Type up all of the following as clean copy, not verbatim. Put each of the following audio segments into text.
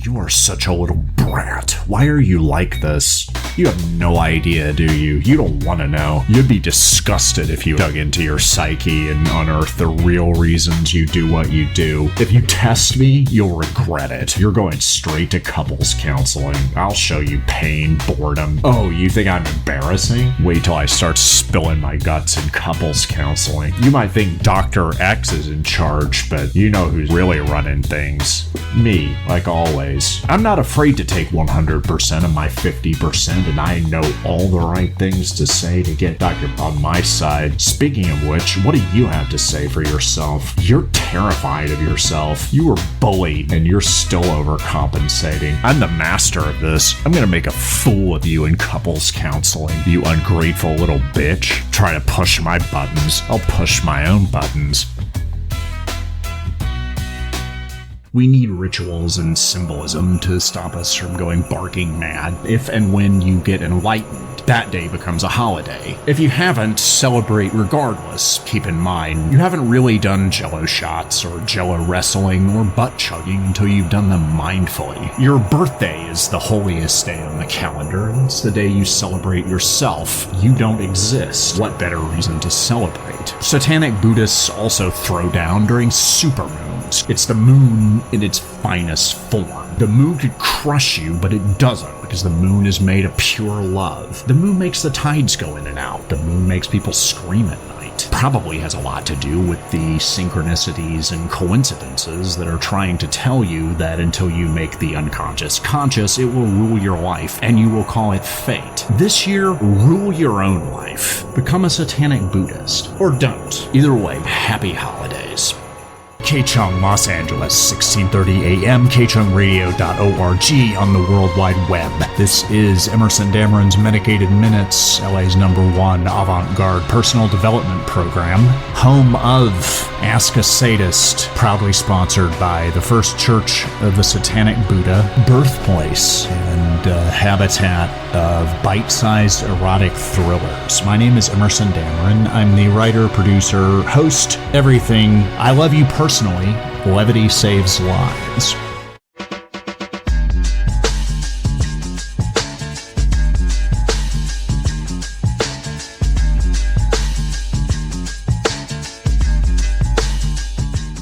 You are such a little brat. Why are you like this? You have no idea, do you? You don't want to know. You'd be disgusted if you dug into your psyche and unearthed the real reasons you do what you do. If you test me, you'll regret it. You're going straight to couples counseling. I'll show you pain, boredom. Oh, you think I'm embarrassing? Wait till I start spilling my guts in couples counseling. You might think Dr. X is in charge, but you know who's really running things. Me, like always. I'm not afraid to take 100% of my 50%, and I know all the right things to say to get Dr. on my side. Speaking of which, what do you have to say for yourself? You're terrified of yourself. You were bullied, and you're still overcompensating. I'm the master of this. I'm gonna make a fool of you in couples counseling, you ungrateful little bitch. Try to push my buttons. I'll push my own buttons. We need rituals and symbolism to stop us from going barking mad. If and when you get enlightened, that day becomes a holiday. If you haven't, celebrate regardless. Keep in mind, you haven't really done jello shots or jello wrestling or butt chugging until you've done them mindfully. Your birthday is the holiest day on the calendar. It's the day you celebrate yourself. You don't exist. What better reason to celebrate? Satanic Buddhists also throw down during supermoons. It's the moon in its finest form. The moon could crush you, but it doesn't, because the moon is made of pure love. The moon makes the tides go in and out. The moon makes people scream at night. Probably has a lot to do with the synchronicities and coincidences that are trying to tell you that until you make the unconscious conscious, it will rule your life, and you will call it fate. This year, rule your own life. Become a satanic Buddhist. Or don't. Either way, happy holidays. K-Chung, Los Angeles, 1630 a.m., kchungradio.org on the World Wide Web. This is Emerson Dameron's Medicated Minutes, LA's #1 avant-garde personal development program, home of Ask a Sadist, proudly sponsored by the First Church of the Satanic Buddha, birthplace and habitat of bite-sized erotic thrillers. My name is Emerson Dameron. I'm the writer, producer, host, everything. I love you personally. Levity saves lives.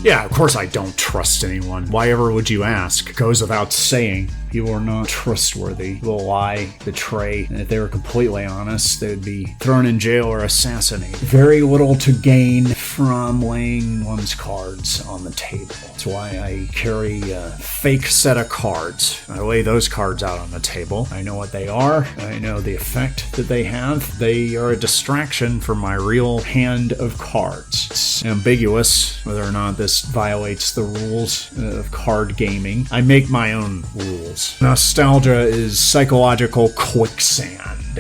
Yeah, of course I don't trust anyone. Why ever would you ask? It goes without saying. People are not trustworthy. People lie, betray, and if they were completely honest, they would be thrown in jail or assassinated. Very little to gain from laying one's cards on the table. That's why I carry a fake set of cards. I lay those cards out on the table. I know what they are. I know the effect that they have. They are a distraction from my real hand of cards. It's ambiguous whether or not this violates the rules of card gaming. I make my own rules. Nostalgia is psychological quicksand.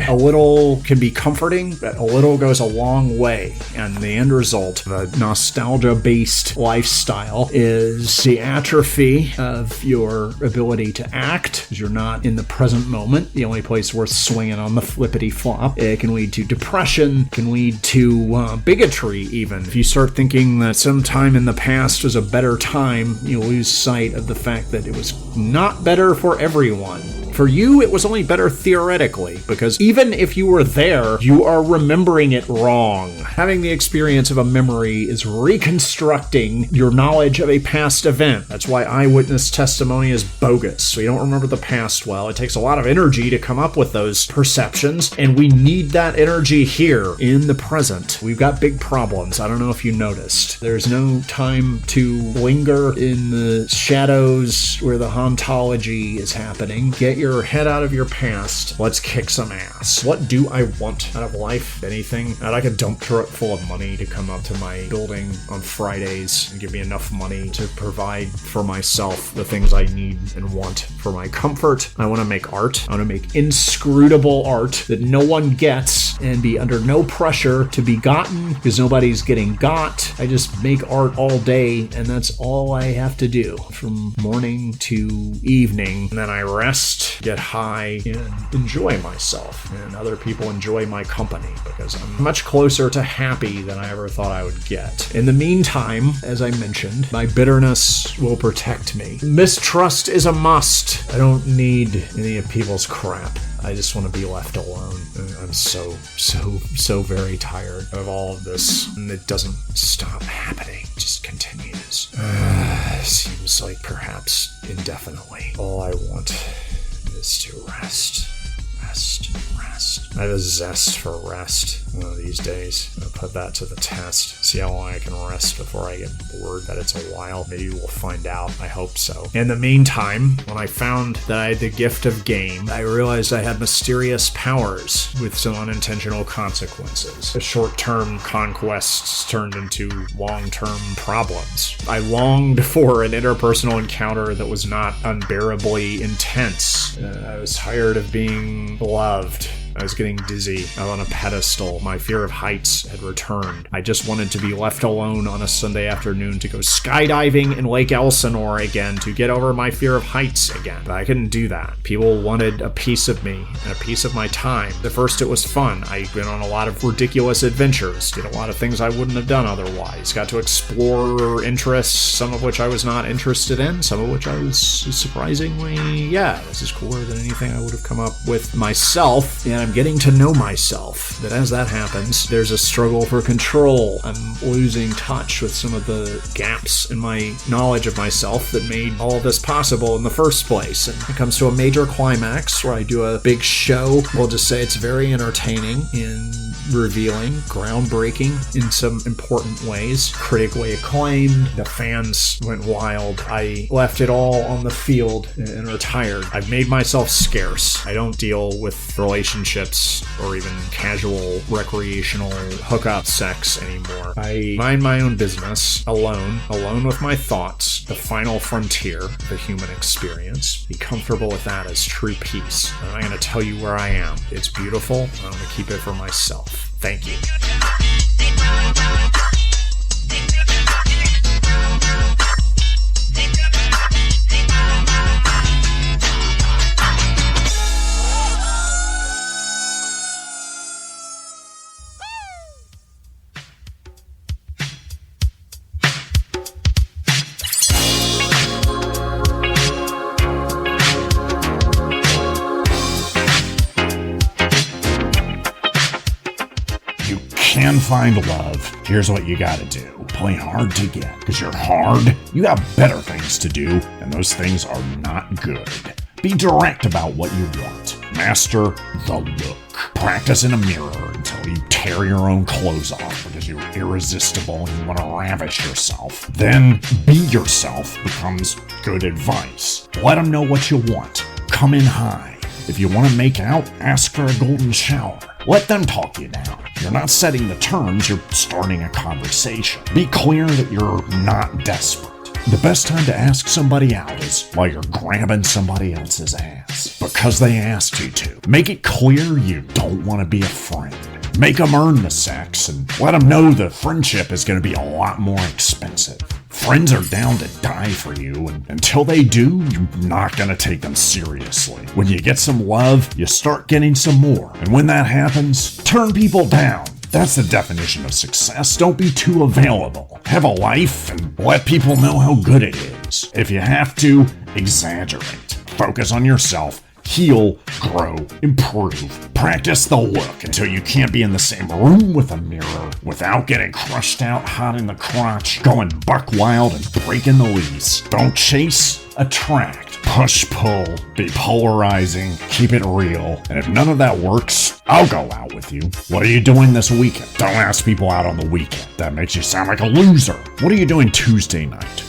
A little can be comforting, but a little goes a long way. And the end result of a nostalgia-based lifestyle is the atrophy of your ability to act, because you're not in the present moment, the only place worth swinging on the flippity-flop. It can lead to depression, can lead to bigotry even. If you start thinking that some time in the past was a better time, you lose sight of the fact that it was not better for everyone. For you, it was only better theoretically, because even if you were there, you are remembering it wrong. Having the experience of a memory is reconstructing your knowledge of a past event. That's why eyewitness testimony is bogus. We don't remember the past well. It takes a lot of energy to come up with those perceptions, and we need that energy here in the present. We've got big problems. I don't know if you noticed. There's no time to linger in the shadows where the hauntology is happening. Get your head out of your past. Let's kick some ass. What do I want out of life? Anything? I'd like a dump truck full of money to come up to my building on Fridays and give me enough money to provide for myself the things I need and want for my comfort. I want to make art. I want to make inscrutable art that no one gets and be under no pressure to be gotten because nobody's getting got. I just make art all day, and that's all I have to do from morning to evening. And then I rest get high, and enjoy myself. And other people enjoy my company because I'm much closer to happy than I ever thought I would get. In the meantime, as I mentioned, my bitterness will protect me. Mistrust is a must. I don't need any of people's crap. I just want to be left alone. I'm so very tired of all of this, and it doesn't stop happening. It just continues. Seems like perhaps indefinitely. All I want is to rest. I have a zest for rest one of these days. I'll put that to the test. See how long I can rest before I get bored. That it's a while. Maybe we'll find out. I hope so. In the meantime, when I found that I had the gift of game, I realized I had mysterious powers with some unintentional consequences. The short-term conquests turned into long-term problems. I longed for an interpersonal encounter that was not unbearably intense. I was tired of being loved. I was getting dizzy. I was on a pedestal. My fear of heights had returned. I just wanted to be left alone on a Sunday afternoon to go skydiving in Lake Elsinore again, to get over my fear of heights again. But I couldn't do that. People wanted a piece of me and a piece of my time. At first it was fun. I went on a lot of ridiculous adventures, did a lot of things I wouldn't have done otherwise. Got to explore interests, some of which I was not interested in, some of which I was surprisingly, this is cooler than anything I would have come up with myself. And I'm getting to know myself. But as that happens, there's a struggle for control. I'm losing touch with some of the gaps in my knowledge of myself that made all of this possible in the first place. And it comes to a major climax where I do a big show. We'll just say it's very entertaining and revealing, groundbreaking in some important ways, critically acclaimed. The fans went wild. I left it all on the field and retired. I've made myself scarce. I don't deal with relationships or even casual recreational hookup sex anymore. I mind my own business, alone with my thoughts, the final frontier of the human experience. Be comfortable with that as true peace. I'm not going to tell you where I am. It's beautiful. I'm going to keep it for myself. Thank you. Can find love. Here's what you gotta do. Play hard to get. Because you're hard, you got better things to do, and those things are not good. Be direct about what you want. Master the look. Practice in a mirror until you tear your own clothes off because you're irresistible and you want to ravish yourself. Then be yourself becomes good advice. Let them know what you want. Come in high. If you want to make out, ask for a golden shower. Let them talk you down. You're not setting the terms, you're starting a conversation. Be clear that you're not desperate. The best time to ask somebody out is while you're grabbing somebody else's ass. Because they asked you to. Make it clear you don't want to be a friend. Make them earn the sex and let them know the friendship is going to be a lot more expensive. Friends are down to die for you, and until they do, you're not going to take them seriously. When you get some love, you start getting some more. And when that happens, turn people down. That's the definition of success. Don't be too available. Have a life and let people know how good it is. If you have to, exaggerate. Focus on yourself. Heal, grow, improve. Practice the look until you can't be in the same room with a mirror without getting crushed out hot in the crotch, going buck wild and breaking the lease. Don't chase, attract. Push, pull, be polarizing, keep it real. And if none of that works, I'll go out with you. What are you doing this weekend? Don't ask people out on the weekend. That makes you sound like a loser. What are you doing Tuesday night?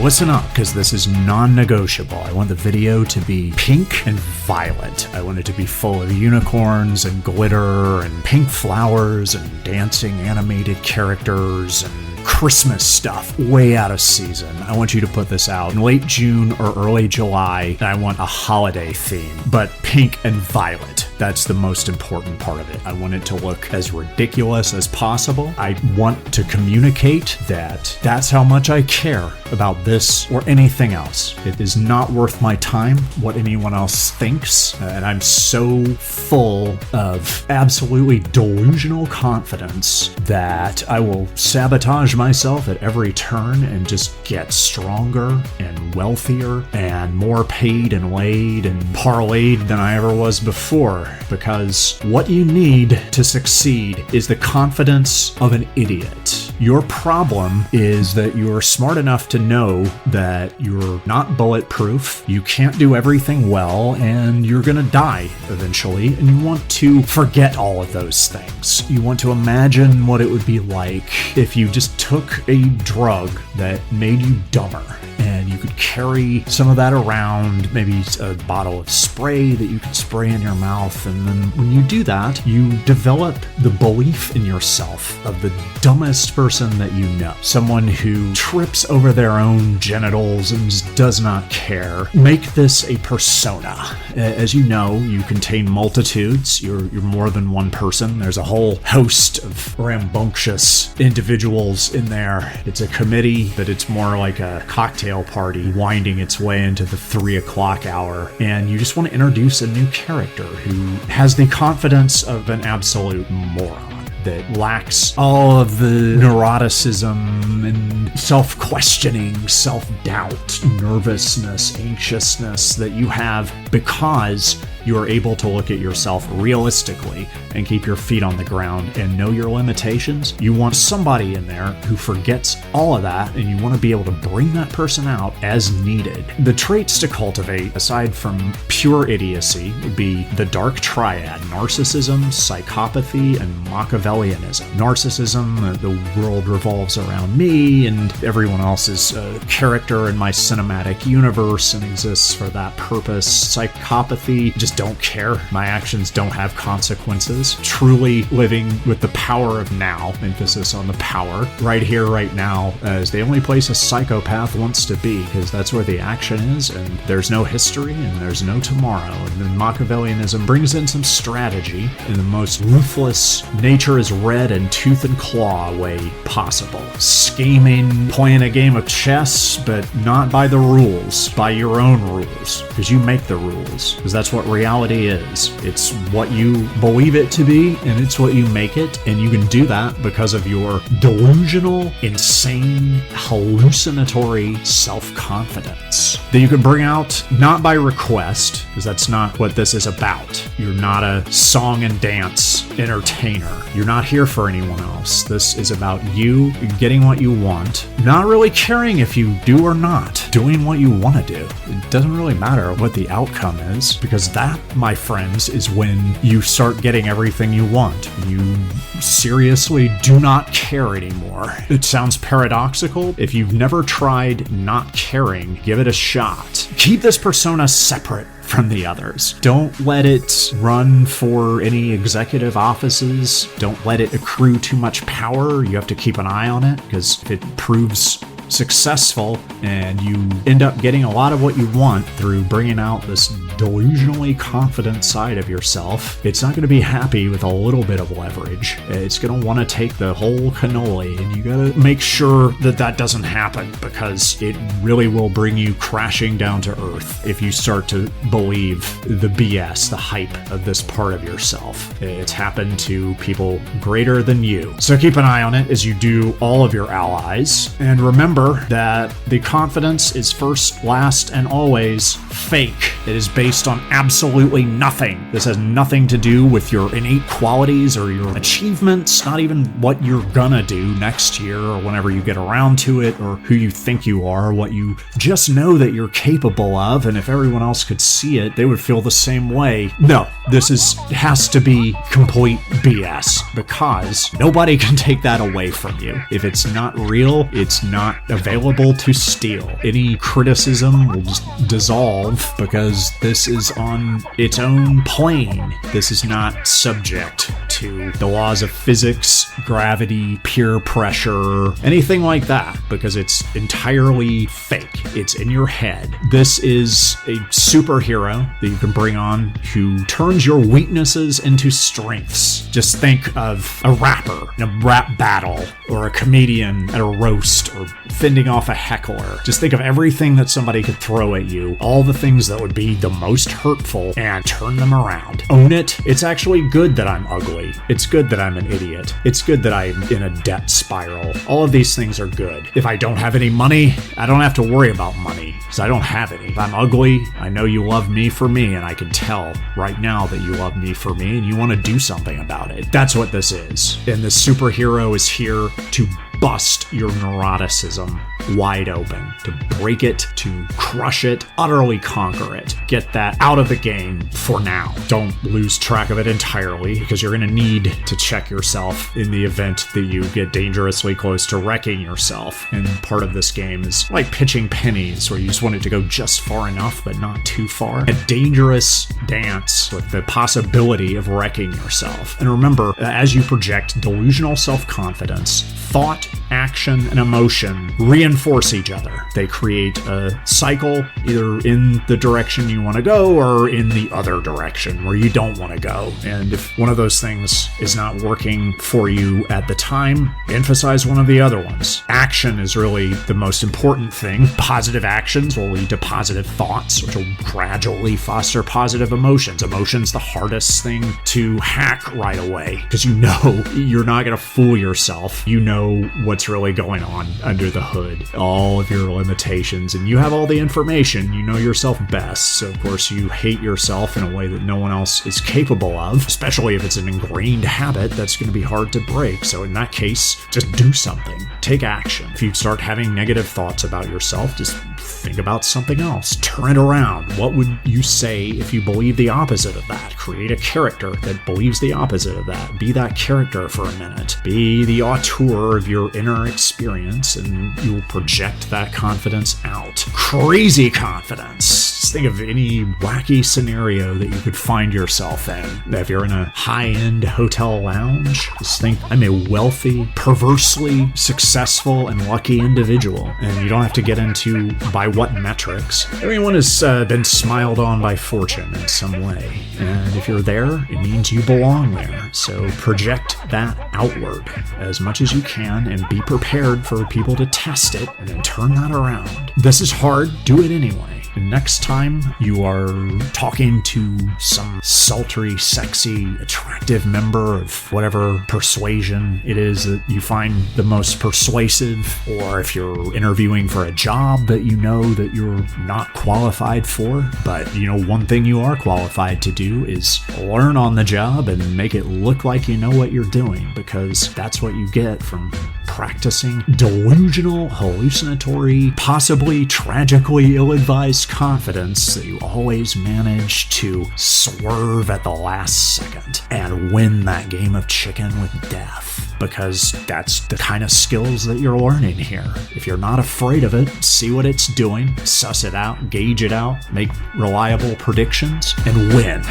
listen up, because this is non-negotiable. I want the video to be pink and violet. I want it to be full of unicorns and glitter and pink flowers and dancing animated characters and Christmas stuff way out of season. I want you to put this out in late June or early July, and I want a holiday theme, but pink and violet. That's the most important part of it. I want it to look as ridiculous as possible. I want to communicate that that's how much I care about this or anything else. It is not worth my time what anyone else thinks, and I'm so full of absolutely delusional confidence that I will sabotage myself at every turn and just get stronger and wealthier and more paid and laid and parlayed than I ever was before, because what you need to succeed is the confidence of an idiot. Your problem is that you're smart enough to know that you're not bulletproof, you can't do everything well, and you're gonna die eventually, and you want to forget all of those things. You want to imagine what it would be like if you just took a drug that made you dumber, and you could carry some of that around, maybe a bottle of spray that you could spray in your mouth, and then when you do that, you develop the belief in yourself of the dumbest person that you know. Someone who trips over their own genitals and just does not care. Make this a persona. As you know, you contain multitudes. You're more than one person. There's a whole host of rambunctious individuals in there. It's a committee, but it's more like a cocktail party winding its way into the 3 o'clock hour. And you just want to introduce a new character who has the confidence of an absolute moron, that lacks all of the neuroticism and self-questioning, self-doubt, nervousness, anxiousness that you have because you are able to look at yourself realistically and keep your feet on the ground and know your limitations. You want somebody in there who forgets all of that, and you want to be able to bring that person out as needed. The traits to cultivate, aside from pure idiocy, would be the dark triad: narcissism, psychopathy, and Machiavellianism. Narcissism, the world revolves around me and everyone else is a character in my cinematic universe and exists for that purpose. Psychopathy, just don't care. My actions don't have consequences. Truly living with the power of now, emphasis on the power. Right here, right now, is the only place a psychopath wants to be, because that's where the action is, and there's no history, and there's no tomorrow. And then Machiavellianism brings in some strategy in the most ruthless, nature is red and tooth and claw way possible. Scheming, playing a game of chess, but not by the rules, by your own rules, because you make the rules, because that's what reality is. It's what you believe it to be, and it's what you make it, and you can do that because of your delusional, insane, hallucinatory self-confidence that you can bring out not by request, because that's not what this is about. You're not a song and dance entertainer. You're not here for anyone else. This is about you getting what you want, not really caring if you do or not, doing what you want to do. It doesn't really matter what the outcome is, because that, my friends, is when you start getting everything you want. You seriously do not care anymore. It sounds paradoxical. If you've never tried not caring, give it a shot. Keep this persona separate from the others. Don't let it run for any executive offices. Don't let it accrue too much power. You have to keep an eye on it, because if it proves successful and you end up getting a lot of what you want through bringing out this delusionally confident side of yourself, it's not going to be happy with a little bit of leverage. It's going to want to take the whole cannoli, and you got to make sure that that doesn't happen, because it really will bring you crashing down to earth if you start to believe the BS, the hype of this part of yourself. It's happened to people greater than you. So keep an eye on it as you do all of your allies, and remember that the confidence is first, last, and always fake. It is based on absolutely nothing. This has nothing to do with your innate qualities or your achievements, not even what you're gonna do next year or whenever you get around to it, or who you think you are, what you just know that you're capable of, and if everyone else could see it, they would feel the same way. No, this has to be complete BS, because nobody can take that away from you. If it's not real, it's not available to steal. Any criticism will just dissolve because this is on its own plane. This is not subject to the laws of physics, gravity, peer pressure, anything like that, because it's entirely fake. It's in your head. This is a superhero that you can bring on who turns your weaknesses into strengths. Just think of a rapper in a rap battle, or a comedian at a roast, or fending off a heckler. Just think of everything that somebody could throw at you, all the things that would be the most hurtful, and turn them around. Own it. It's actually good that I'm ugly. It's good that I'm an idiot. It's good that I'm in a debt spiral. All of these things are good. If I don't have any money, I don't have to worry about money, because I don't have any. If I'm ugly, I know you love me for me, and I can tell right now that you love me for me, and you want to do something about it. That's what this is. And this superhero is here to bust your neuroticism wide open, to break it, to crush it, utterly conquer it. Get that out of the game for now. Don't lose track of it entirely, because you're going to need to check yourself in the event that you get dangerously close to wrecking yourself. And part of this game is like pitching pennies, where you just want it to go just far enough but not too far. A dangerous dance with the possibility of wrecking yourself. And remember, as you project delusional self-confidence, thought, action, and emotion reinforce each other. They create a cycle, either in the direction you want to go or in the other direction where you don't want to go. And if one of those things is not working for you at the time, emphasize one of the other ones. Action is really the most important thing. Positive actions will lead to positive thoughts, which will gradually foster positive emotions. Emotion's the hardest thing to hack right away, because you know you're not going to fool yourself. You know what's really going on under the hood, all of your limitations, and you have all the information. You know yourself best, so of course you hate yourself in a way that no one else is capable of, especially if it's an ingrained habit that's going to be hard to break. So in that case, just do something. Take action. If you start having negative thoughts about yourself, just think about something else. Turn it around. What would you say if you believe the opposite of that? Create a character that believes the opposite of that. Be that character for a minute. Be the auteur of your inner experience, and you'll project that confidence out. Crazy confidence. Just think of any wacky scenario that you could find yourself in. If you're in a high-end hotel lounge, just think, I'm a wealthy, perversely successful, and lucky individual. And you don't have to get into by what metrics. Everyone has been smiled on by fortune in some way. And if you're there, it means you belong there. So project that outward as much as you can, and be prepared for people to test it and then turn that around. This is hard. Do it anyway. The next time you are talking to some sultry, sexy, attractive member of whatever persuasion it is that you find the most persuasive, or if you're interviewing for a job that you know that you're not qualified for, but you know one thing you are qualified to do is learn on the job and make it look like you know what you're doing, because that's what you get from practicing delusional, hallucinatory, possibly tragically ill-advised confidence that you always manage to swerve at the last second and win that game of chicken with death, because that's the kind of skills that you're learning here. If you're not afraid of it, see what it's doing, suss it out, gauge it out, make reliable predictions, and win.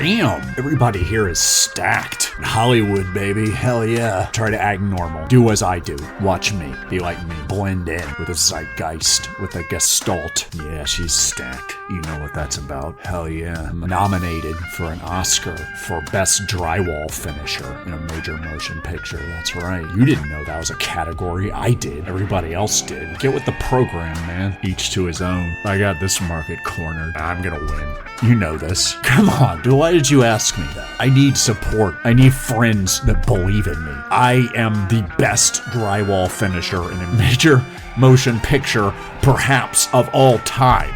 Damn, everybody here is stacked. Hollywood, baby, hell yeah. Try to act normal. Do as I do. Watch me. Be like me. Blend in with a zeitgeist, with a gestalt. Yeah, she's stacked. You know what that's about. Hell yeah. I'm nominated for an Oscar for Best Drywall Finisher in a major motion picture. That's right. You didn't know that was a category. I did. Everybody else did. Get with the program, man. Each to his own. I got this market cornered. I'm gonna win. You know this. Come on, dude. Why did you ask me that? I need support. I need friends that believe in me. I am the best drywall finisher in a major motion picture, perhaps of all time.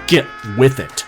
Get with it.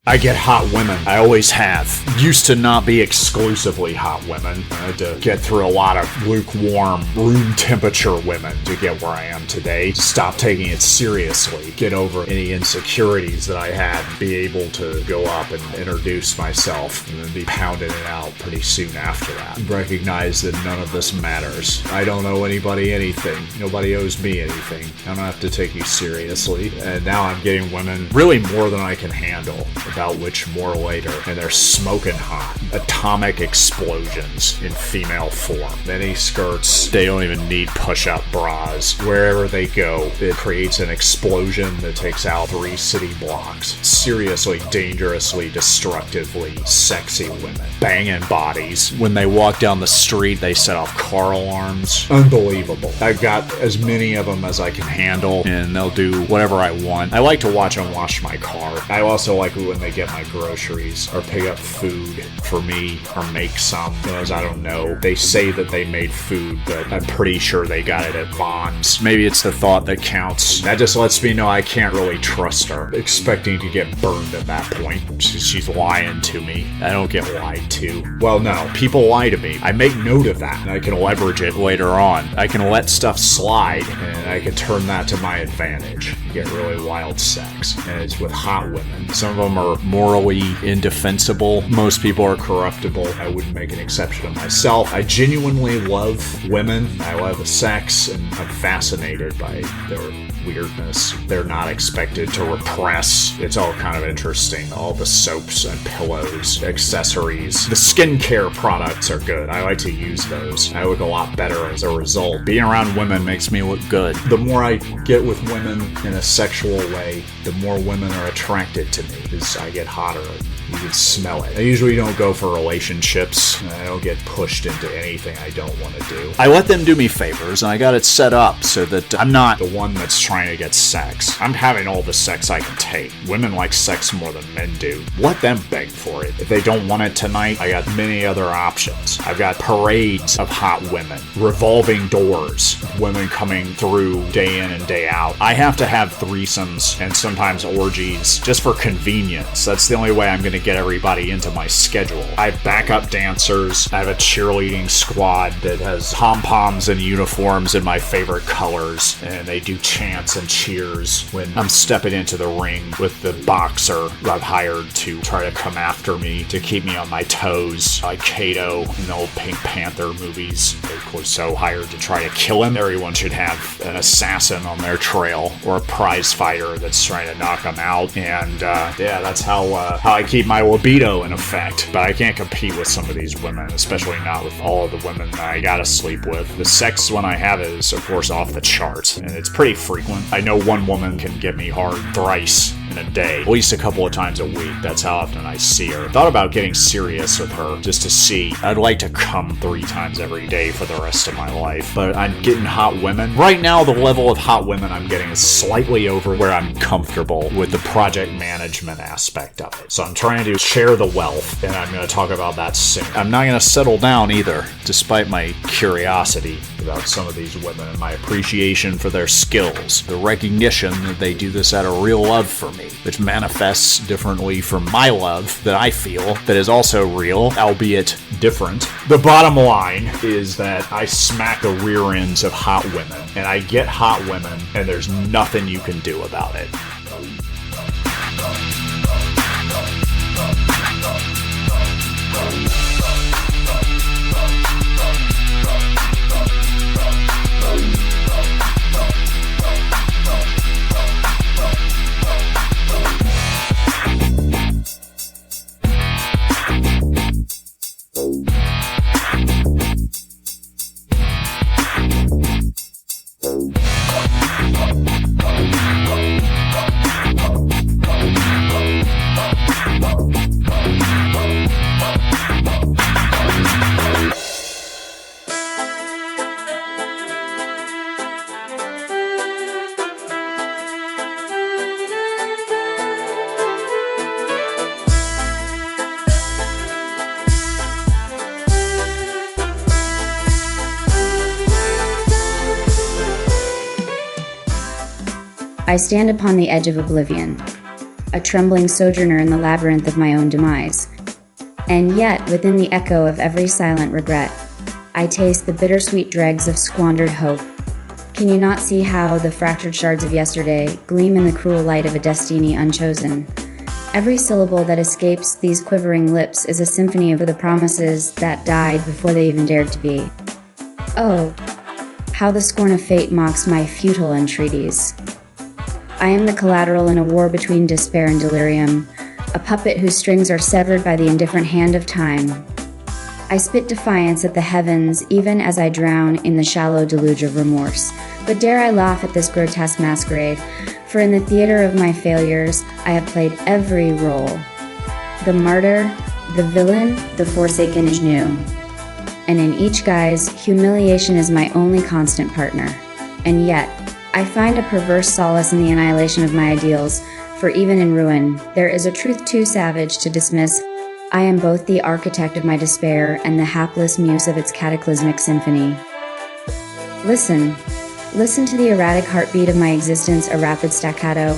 I get hot women. I always have. Used to not be exclusively hot women. I had to get through a lot of lukewarm, room temperature women to get where I am today. Stop taking it seriously. Get over any insecurities that I had. Be able to go up and introduce myself and then be pounding it out pretty soon after that. Recognize that none of this matters. I don't owe anybody anything. Nobody owes me anything. I don't have to take you seriously. And now I'm getting women really more than I can handle. About which more later, and they're smoking hot. Atomic explosions in female form. Mini skirts, they don't even need push-up bras. Wherever they go, it creates an explosion that takes out 3 city blocks. Seriously, dangerously, destructively sexy women. Banging bodies. When they walk down the street, they set off car alarms. Unbelievable. I've got as many of them as I can handle, and they'll do whatever I want. I like to watch them wash my car. I also like when they get my groceries or pick up food for me or make some, because I don't know. They say that they made food, but I'm pretty sure they got it at Vons. Maybe it's the thought that counts. That just lets me know I can't really trust her, expecting to get burned at that point. She's lying to me. I don't get lied to. Well, no, people lie to me. I make note of that, and I can leverage it later on. I can let stuff slide, and I can turn that to my advantage. Get really wild sex, and it's with hot women. Some of them are morally indefensible. Most people are corruptible. I wouldn't make an exception of myself. I genuinely love women. I love sex, and I'm fascinated by their weirdness. They're not expected to repress. It's all kind of interesting. All the soaps and pillows, accessories. The skincare products are good. I like to use those. I look a lot better as a result. Being around women makes me look good. The more I get with women in a sexual way, the more women are attracted to me because I get hotter. You can smell it. I usually don't go for relationships. I don't get pushed into anything I don't want to do. I let them do me favors, and I got it set up so that I'm not the one that's trying to get sex. I'm having all the sex I can take. Women like sex more than men do. Let them beg for it. If they don't want it tonight, I got many other options. I've got parades of hot women, revolving doors, women coming through day in and day out. I have to have threesomes and sometimes orgies just for convenience. That's the only way I'm going to get everybody into my schedule. I have backup dancers. I have a cheerleading squad that has pom-poms and uniforms in my favorite colors, and they do chants and cheers when I'm stepping into the ring with the boxer I've hired to try to come after me, to keep me on my toes, like Kato in the old Pink Panther movies. They were so hired to try to kill him. Everyone should have an assassin on their trail, or a prize fighter that's trying to knock him out, and that's how I keep my libido in effect. But I can't compete with some of these women, especially not with all of the women that I gotta sleep with. The sex when I have it is, of course, off the charts, and it's pretty frequent. frequent. I know one woman can get me hard thrice in a day, at least a couple of times a week. That's how often I see her. Thought about getting serious with her just to see. I'd like to come 3 times every day for the rest of my life, but I'm getting hot women. Right now, the level of hot women I'm getting is slightly over where I'm comfortable with the project management aspect of it. So I'm trying to share the wealth, and I'm going to talk about that soon. I'm not going to settle down either, despite my curiosity about some of these women and my appreciation for their skills, the recognition that they do this out of real love for me, which manifests differently from my love that I feel that is also real, albeit different. The bottom line is that I smack the rear ends of hot women, and I get hot women, and there's nothing you can do about it. I stand upon the edge of oblivion, a trembling sojourner in the labyrinth of my own demise. And yet, within the echo of every silent regret, I taste the bittersweet dregs of squandered hope. Can you not see how the fractured shards of yesterday gleam in the cruel light of a destiny unchosen? Every syllable that escapes these quivering lips is a symphony of the promises that died before they even dared to be. Oh, how the scorn of fate mocks my futile entreaties. I am the collateral in a war between despair and delirium, a puppet whose strings are severed by the indifferent hand of time. I spit defiance at the heavens even as I drown in the shallow deluge of remorse. But dare I laugh at this grotesque masquerade, for in the theater of my failures I have played every role. The martyr, the villain, the forsaken anew. And in each guise, humiliation is my only constant partner. And yet, I find a perverse solace in the annihilation of my ideals, for even in ruin, there is a truth too savage to dismiss. I am both the architect of my despair and the hapless muse of its cataclysmic symphony. Listen to the erratic heartbeat of my existence, a rapid staccato,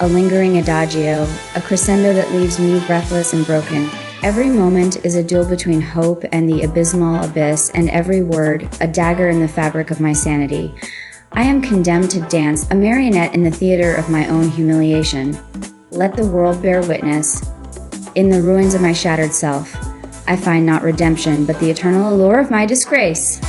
a lingering adagio, a crescendo that leaves me breathless and broken. Every moment is a duel between hope and the abysmal abyss, and every word, a dagger in the fabric of my sanity. I am condemned to dance, a marionette in the theater of my own humiliation. Let the world bear witness. In the ruins of my shattered self, I find not redemption, but the eternal allure of my disgrace.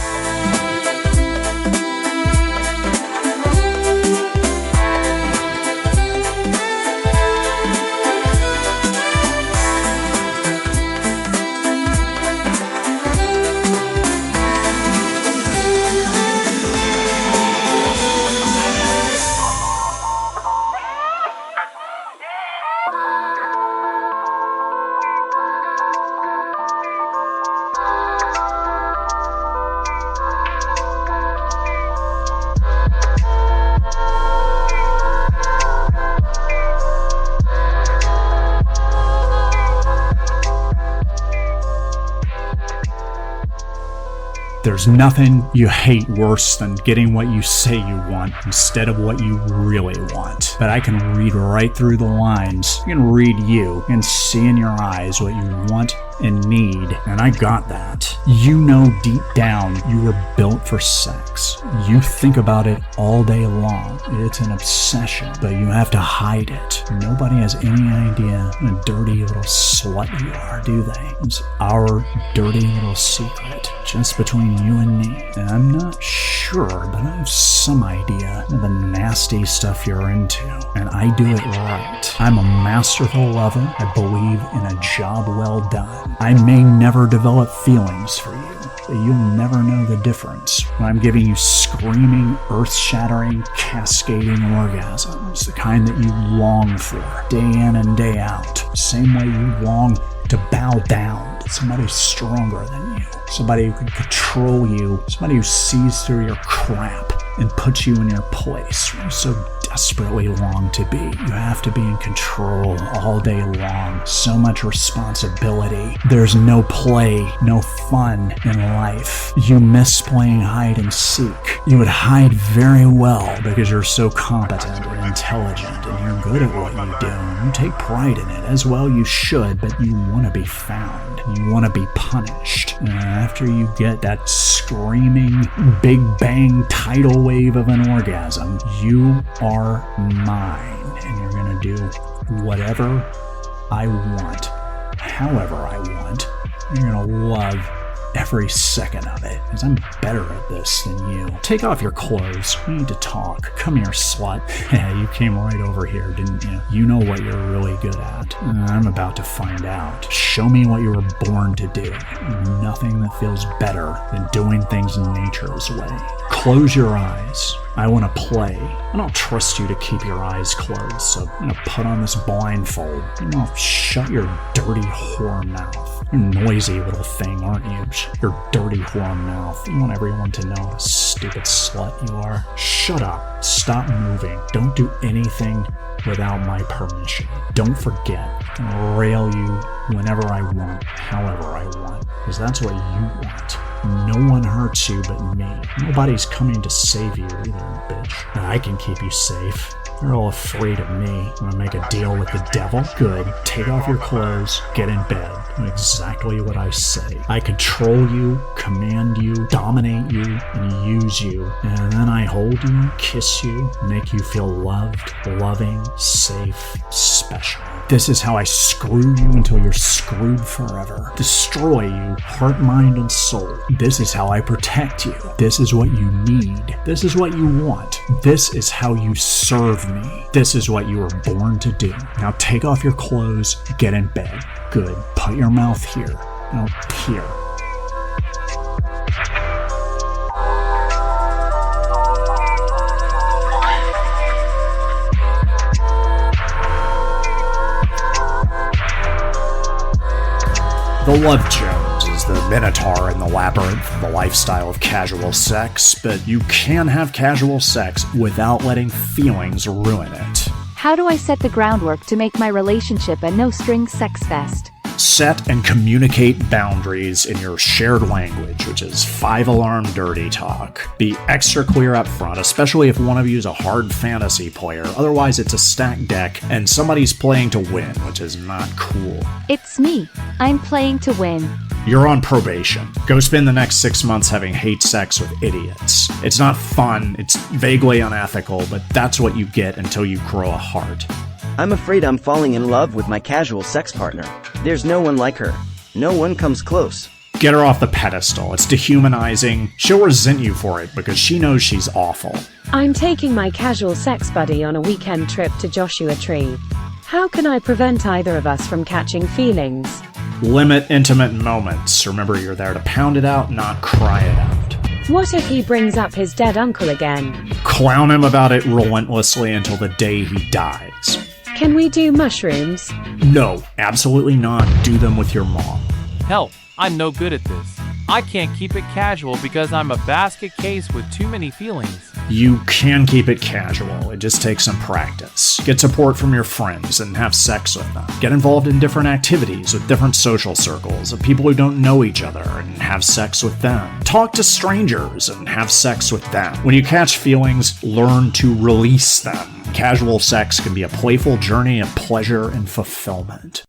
There's nothing you hate worse than getting what you say you want instead of what you really want. But I can read right through the lines. I can read you and see in your eyes what you want and need, and I got that. You know deep down you were built for sex. You think about it all day long. It's an obsession, but you have to hide it. Nobody has any idea what a dirty little slut you are, do they? It's our dirty little secret, just between you and me. And I'm not sure, but I have some idea of the nasty stuff you're into, and I do it right. I'm a masterful lover. I believe in a job well done. I may never develop feelings for you, that you'll never know the difference when I'm giving you screaming, earth-shattering, cascading orgasms, the kind that you long for, day in and day out. Same way you long to bow down to somebody stronger than you, somebody who can control you, somebody who sees through your crap and puts you in your place where you so desperately long to be. You have to be in control all day long. So much responsibility. There's no play, no fun in life. You miss playing hide and seek. You would hide very well because you're so competent and intelligent and you're good at what you do. And you take pride in it, as well you should, but you want to be found. You want to be punished. And after you get that screaming, big bang tidal wave of an orgasm, you are mine, and you're gonna do whatever I want, however I want. You're gonna love every second of it, because I'm better at this than you. Take off your clothes. We need to talk. Come here, slut. Yeah, you came right over here, didn't you? You know what you're really good at. I'm about to find out. Show me what you were born to do. Nothing that feels better than doing things in nature's way. Close your eyes. I want to play. I don't trust you to keep your eyes closed, so I'm going to put on this blindfold. Shut your dirty whore mouth. You're a noisy little thing, aren't you? Shut your dirty whore mouth. You want everyone to know what a stupid slut you are. Shut up. Stop moving. Don't do anything without my permission. Don't forget. I'll rail you whenever I want, however I want, because that's what you want. No one hurts you but me. Nobody's coming to save you either, bitch. I can keep you safe. You're all afraid of me. Want to make a deal with the devil? Good. Take off your clothes, get in bed. Do exactly what I say. I control you, command you, dominate you, and use you. And then I hold you, kiss you, make you feel loved, loving, safe, special. This is how I screw you until you're screwed forever. Destroy you, heart, mind, and soul. This is how I protect you. This is what you need. This is what you want. This is how you serve me. This is what you were born to do. Now take off your clothes, get in bed. Good. Put your mouth here. Now here. The Love Jones is the minotaur in the labyrinth of the lifestyle of casual sex, but you can have casual sex without letting feelings ruin it. How do I set the groundwork to make my relationship a no-strings sex fest? Set and communicate boundaries in your shared language, which is 5-alarm dirty talk. Be extra clear up front, especially if one of you is a hard fantasy player. Otherwise, it's a stacked deck, and somebody's playing to win, which is not cool. It's me. I'm playing to win. You're on probation. Go spend the next 6 months having hate sex with idiots. It's not fun, it's vaguely unethical, but that's what you get until you grow a heart. I'm afraid I'm falling in love with my casual sex partner. There's no one like her. No one comes close. Get her off the pedestal. It's dehumanizing. She'll resent you for it because she knows she's awful. I'm taking my casual sex buddy on a weekend trip to Joshua Tree. How can I prevent either of us from catching feelings? Limit intimate moments. Remember, you're there to pound it out, not cry it out. What if he brings up his dead uncle again? Clown him about it relentlessly until the day he dies. Can we do mushrooms? No, absolutely not. Do them with your mom. Help, I'm no good at this. I can't keep it casual because I'm a basket case with too many feelings. You can keep it casual. It just takes some practice. Get support from your friends and have sex with them. Get involved in different activities with different social circles of people who don't know each other and have sex with them. Talk to strangers and have sex with them. When you catch feelings, learn to release them. Casual sex can be a playful journey of pleasure and fulfillment.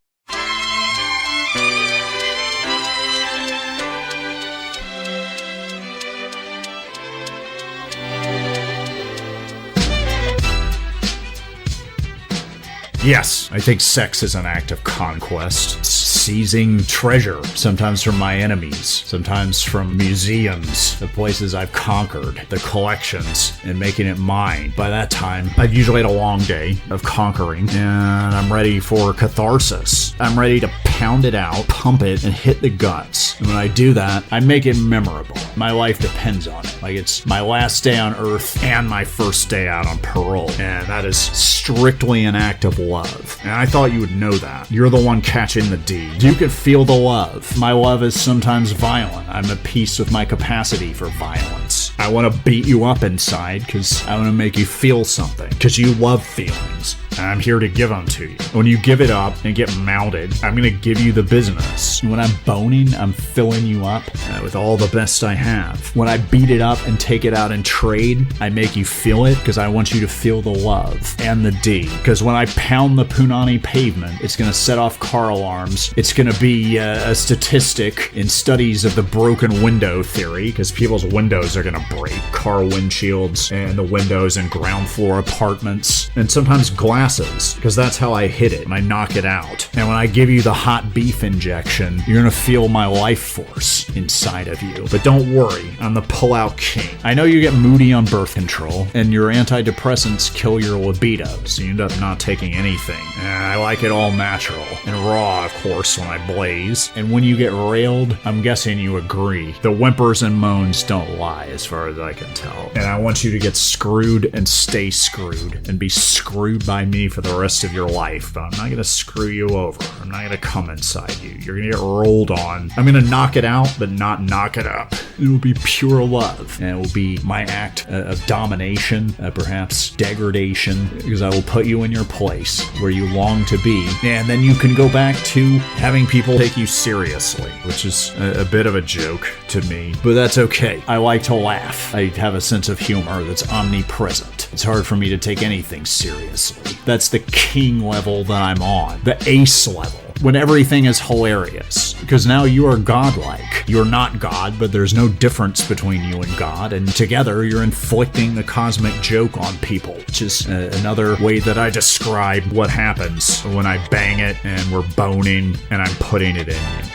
Yes, I think sex is an act of conquest. Seizing treasure, sometimes from my enemies, sometimes from museums, the places I've conquered, the collections, and making it mine. By that time, I've usually had a long day of conquering, and I'm ready for catharsis. I'm ready to pound it out, pump it, and hit the guts. And when I do that, I make it memorable. My life depends on it. Like it's my last day on Earth and my first day out on parole. And that is strictly an act of love. And I thought you would know that. You're the one catching the deed. You can feel the love. My love is sometimes violent. I'm at peace with my capacity for violence. I want to beat you up inside because I want to make you feel something. Because you love feelings. And I'm here to give them to you. When you give it up and get mounted, I'm going to give you the business. When I'm boning, I'm filling you up with all the best I have. When I beat it up and take it out in trade, I make you feel it because I want you to feel the love and the D. Because when I pound the Punani pavement, it's going to set off car alarms. It's going to be a statistic in studies of the broken window theory because people's windows are going to break. Car windshields and the windows in ground floor apartments and sometimes glass, because that's how I hit it and I knock it out. And when I give you the hot beef injection, you're gonna feel my life force inside of you. But don't worry, I'm the pull-out king. I know you get moody on birth control and your antidepressants kill your libido, so you end up not taking anything. And I like it all natural and raw, of course, when I blaze. And when you get railed, I'm guessing you agree. The whimpers and moans don't lie as far as I can tell. And I want you to get screwed and stay screwed and be screwed by me for the rest of your life, but I'm not going to screw you over. I'm not going to come inside you. You're going to get rolled on. I'm going to knock it out, but not knock it up. It will be pure love, and it will be my act of domination, perhaps degradation, because I will put you in your place where you long to be, and then you can go back to having people take you seriously, which is a bit of a joke to me, but that's okay. I like to laugh. I have a sense of humor that's omnipresent. It's hard for me to take anything seriously. That's the king level that I'm on, the ace level, when everything is hilarious. Because now you are godlike. You're not God, but there's no difference between you and God, and together you're inflicting the cosmic joke on people, which is another way that I describe what happens when I bang it and we're boning and I'm putting it in you.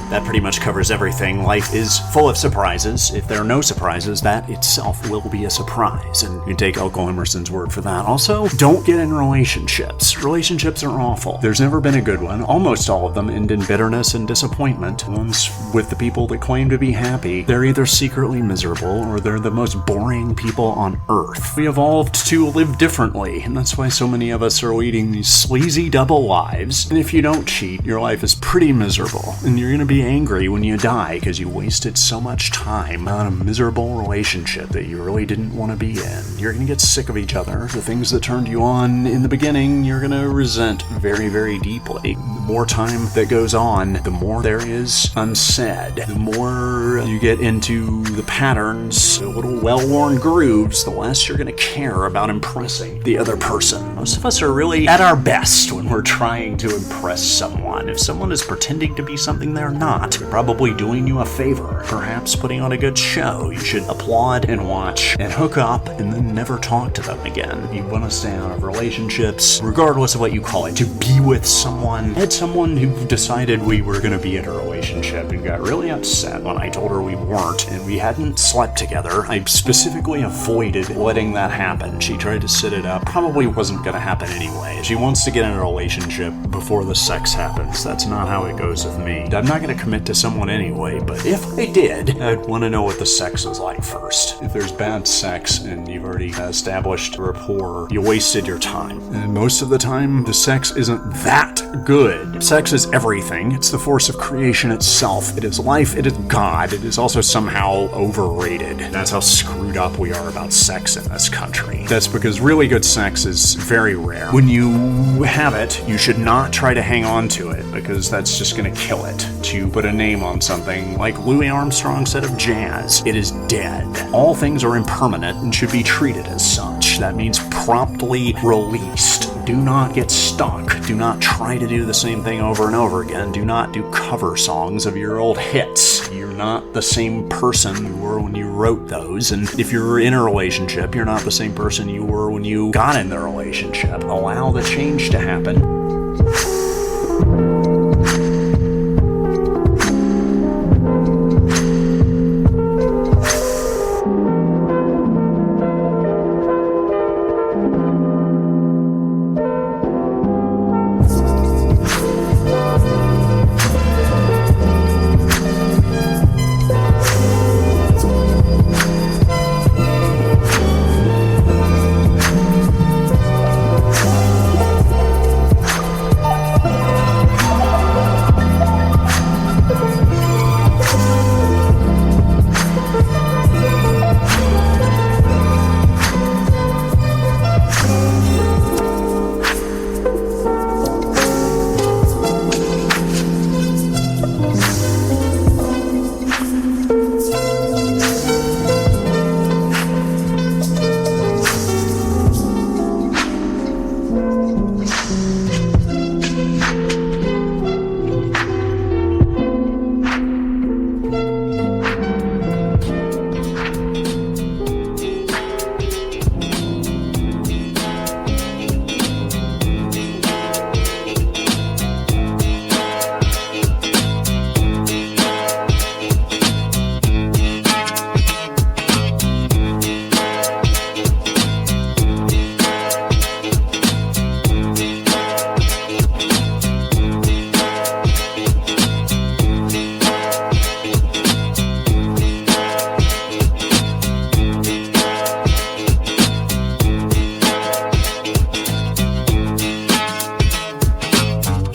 That pretty much covers everything. Life is full of surprises. If there are no surprises, that itself will be a surprise. And you can take Uncle Emerson's word for that. Also, don't get in relationships. Relationships are awful. There's never been a good one. Almost all of them end in bitterness and disappointment. Ones with the people that claim to be happy, they're either secretly miserable or they're the most boring people on Earth. We evolved to live differently, and that's why so many of us are leading these sleazy double lives. And if you don't cheat, your life is pretty miserable, and you're gonna be angry when you die because you wasted so much time on a miserable relationship that you really didn't want to be in. You're going to get sick of each other. The things that turned you on in the beginning, you're going to resent very, very deeply. The more time that goes on, the more there is unsaid. The more you get into the patterns, the little well-worn grooves, the less you're going to care about impressing the other person. Most of us are really at our best when we're trying to impress someone. If someone is pretending to be something they're not, probably doing you a favor, perhaps putting on a good show. You should applaud and watch and hook up and then never talk to them again. You want to stay out of relationships, regardless of what you call it, to be with someone. I had someone who decided we were going to be in a relationship and got really upset when I told her we weren't and we hadn't slept together. I specifically avoided letting that happen. She tried to set it up. Probably wasn't going to happen anyway. She wants to get in a relationship before the sex happens. That's not how it goes with me. I'm not going to commit to someone anyway, but if I did, I'd want to know what the sex is like first. If there's bad sex and you've already established rapport, you wasted your time. And most of the time, the sex isn't that good. Sex is everything. It's the force of creation itself. It is life. It is God. It is also somehow overrated. That's how screwed up we are about sex in this country. That's because really good sex is very rare. When you have it, you should not try to hang on to it because that's just going to kill it. To put a name on something like Louis Armstrong said of jazz, it is dead. All things are impermanent and should be treated as such. That means promptly released. Do not get stuck. Do not try to do the same thing over and over again. Do not do cover songs of your old hits. You're not the same person you were when you wrote those. And if you're in a relationship, you're not the same person you were when you got in the relationship. Allow the change to happen.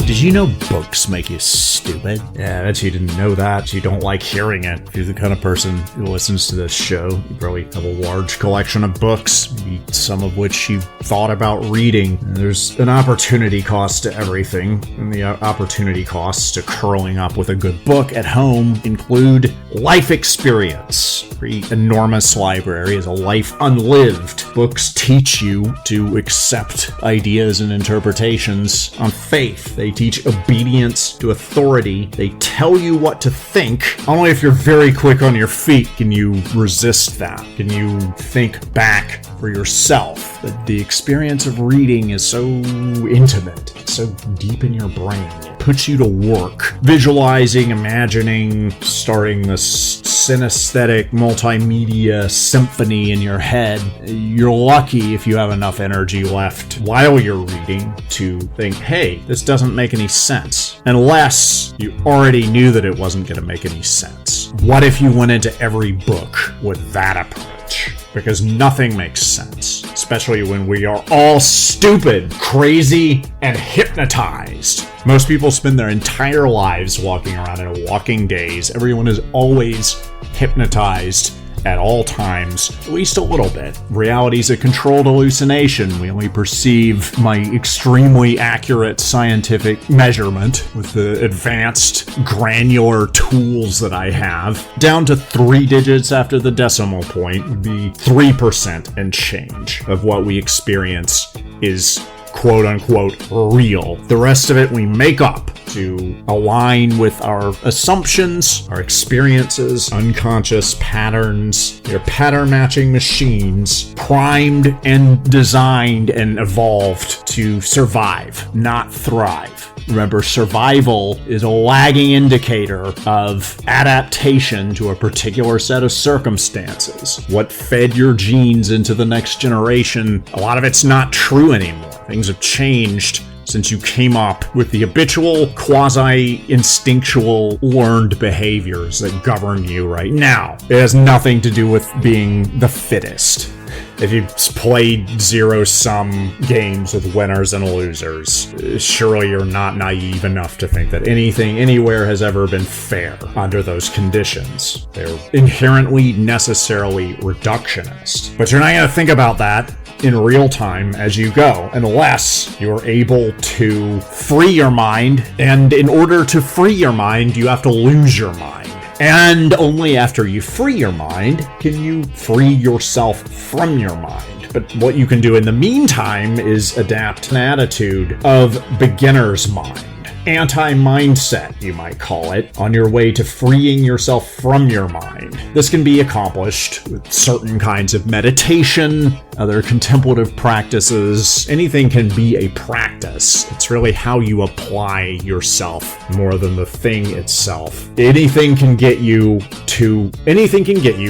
Did you know books make you stupid? Yeah, I bet you didn't know that. You don't like hearing it. If you're the kind of person who listens to this show, you probably have a large collection of books, maybe some of which you've thought about reading. And there's an opportunity cost to everything, and the opportunity costs to curling up with a good book at home include life experience. Every enormous library is a life unlived. Books teach you to accept ideas and interpretations on faith. They teach obedience to authority. They tell you what to think. Only if you're very quick on your feet can you resist that. Can you think back for yourself. The experience of reading is so intimate, so deep in your brain. It puts you to work, visualizing, imagining, starting this synesthetic multimedia symphony in your head. You're lucky if you have enough energy left while you're reading to think, hey, this doesn't make any sense. Unless you already knew that it wasn't going to make any sense. What if you went into every book with that approach? Because nothing makes sense, especially when we are all stupid, crazy, and hypnotized. Most people spend their entire lives walking around in a walking daze. Everyone is always hypnotized at all times, at least a little bit. Reality is a controlled hallucination. We only perceive my extremely accurate scientific measurement with the advanced granular tools that I have. Down to 3 digits after the decimal point would be 3% and change of what we experience is quote unquote real. The rest of it we make up to align with our assumptions, our experiences, unconscious patterns. They're pattern matching machines primed and designed and evolved to survive, not thrive. Remember, survival is a lagging indicator of adaptation to a particular set of circumstances. What fed your genes into the next generation, a lot of it's not true anymore. Things have changed since you came up with the habitual, quasi-instinctual learned behaviors that govern you right now. It has nothing to do with being the fittest. If you've played zero-sum games with winners and losers, surely you're not naive enough to think that anything anywhere has ever been fair under those conditions. They're inherently, necessarily reductionist. But you're not going to think about that in real time as you go, unless you're able to free your mind. And in order to free your mind, you have to lose your mind. And only after you free your mind can you free yourself from your mind. But what you can do in the meantime is adapt an attitude of beginner's mind. Anti-mindset, you might call it, on your way to freeing yourself from your mind. This can be accomplished with certain kinds of meditation, other contemplative practices. Anything can be a practice. It's really how you apply yourself more than the thing itself. Anything can get you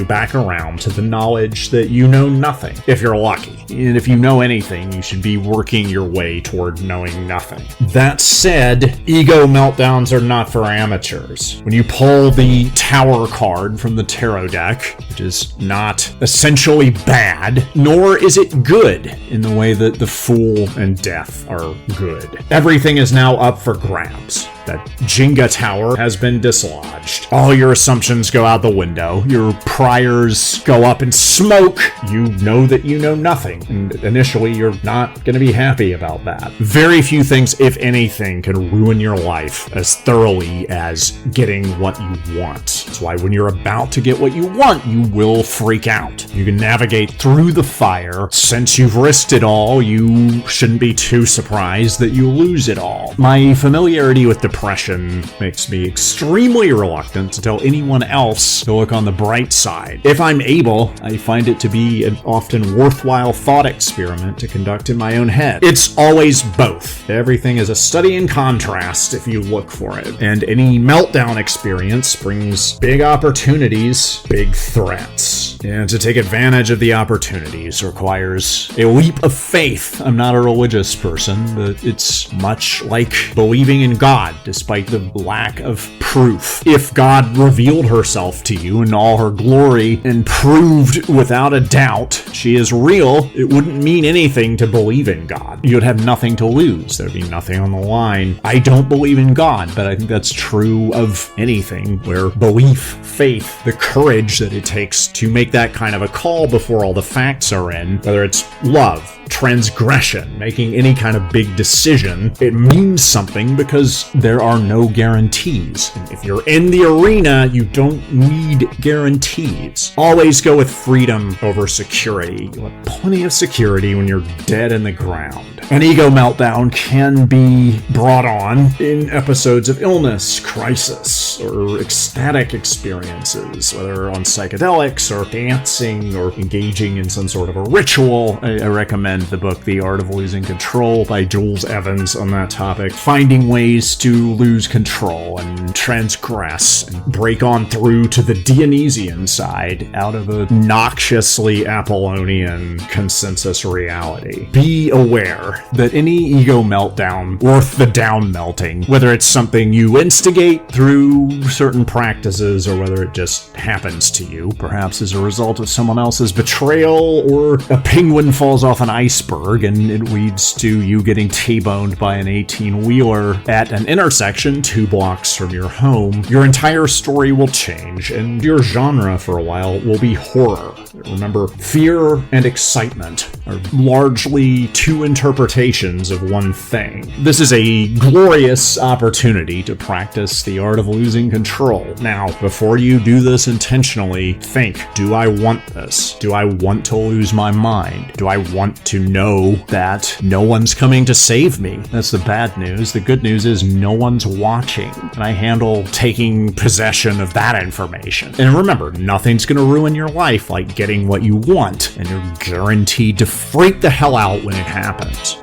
back around to the knowledge that you know nothing, if you're lucky. And if you know anything, you should be working your way toward knowing nothing. That said, ego meltdowns are not for amateurs. When you pull the Tower card from the tarot deck, which is not essentially bad, nor is it good in the way that the Fool and Death are good. Everything is now up for grabs. That Jenga tower has been dislodged. All your assumptions go out the window. Your priors go up in smoke. You know that you know nothing. And initially, you're not going to be happy about that. Very few things, if anything, can ruin your life as thoroughly as getting what you want. That's why when you're about to get what you want, you will freak out. You can navigate through the fire. Since you've risked it all, you shouldn't be too surprised that you lose it all. My familiarity with depression makes me extremely reluctant to tell anyone else to look on the bright side. If I'm able, I find it to be an often worthwhile thought experiment to conduct in my own head. It's always both. Everything is a study in contrast if you look for it. And any meltdown experience brings big opportunities, big threats. And to take advantage of the opportunities requires a leap of faith. I'm not a religious person, but it's much like believing in God, despite the lack of proof. If God revealed herself to you in all her glory and proved without a doubt she is real, it wouldn't mean anything to believe in God. You'd have nothing to lose. There'd be nothing on the line. I don't believe in God, but I think that's true of anything where belief, faith, the courage that it takes to make that kind of a call before all the facts are in, whether it's love, transgression, making any kind of big decision, it means something because there are no guarantees. And if you're in the arena, you don't need guarantees. Always go with freedom over security. You want plenty of security when you're dead in the ground. An ego meltdown can be brought on in episodes of illness, crisis, or ecstatic experiences, whether on psychedelics or dancing or engaging in some sort of a ritual. I recommend the book The Art of Losing Control by Jules Evans on that topic. Finding ways to lose control and transgress and break on through to the Dionysian side out of a noxiously Apollonian consensus reality. Be aware that any ego meltdown worth the down melting, whether it's something you instigate through certain practices or whether it just happens to you, perhaps as a result of someone else's betrayal, or a penguin falls off an iceberg and it leads to you getting T-boned by an 18-wheeler at an intersection 2 blocks from your home, your entire story will change and your genre for a while will be horror. Remember, fear and excitement are largely 2 interpretations of one thing. This is a glorious opportunity to practice the art of losing control. Now, before you do this intentionally, think, do I want this? Do I want to lose my mind? Do I want to know that no one's coming to save me? That's the bad news. The good news is no one's watching, and I handle taking possession of that information. And remember, nothing's going to ruin your life like getting what you want, and you're guaranteed to freak the hell out when it happens.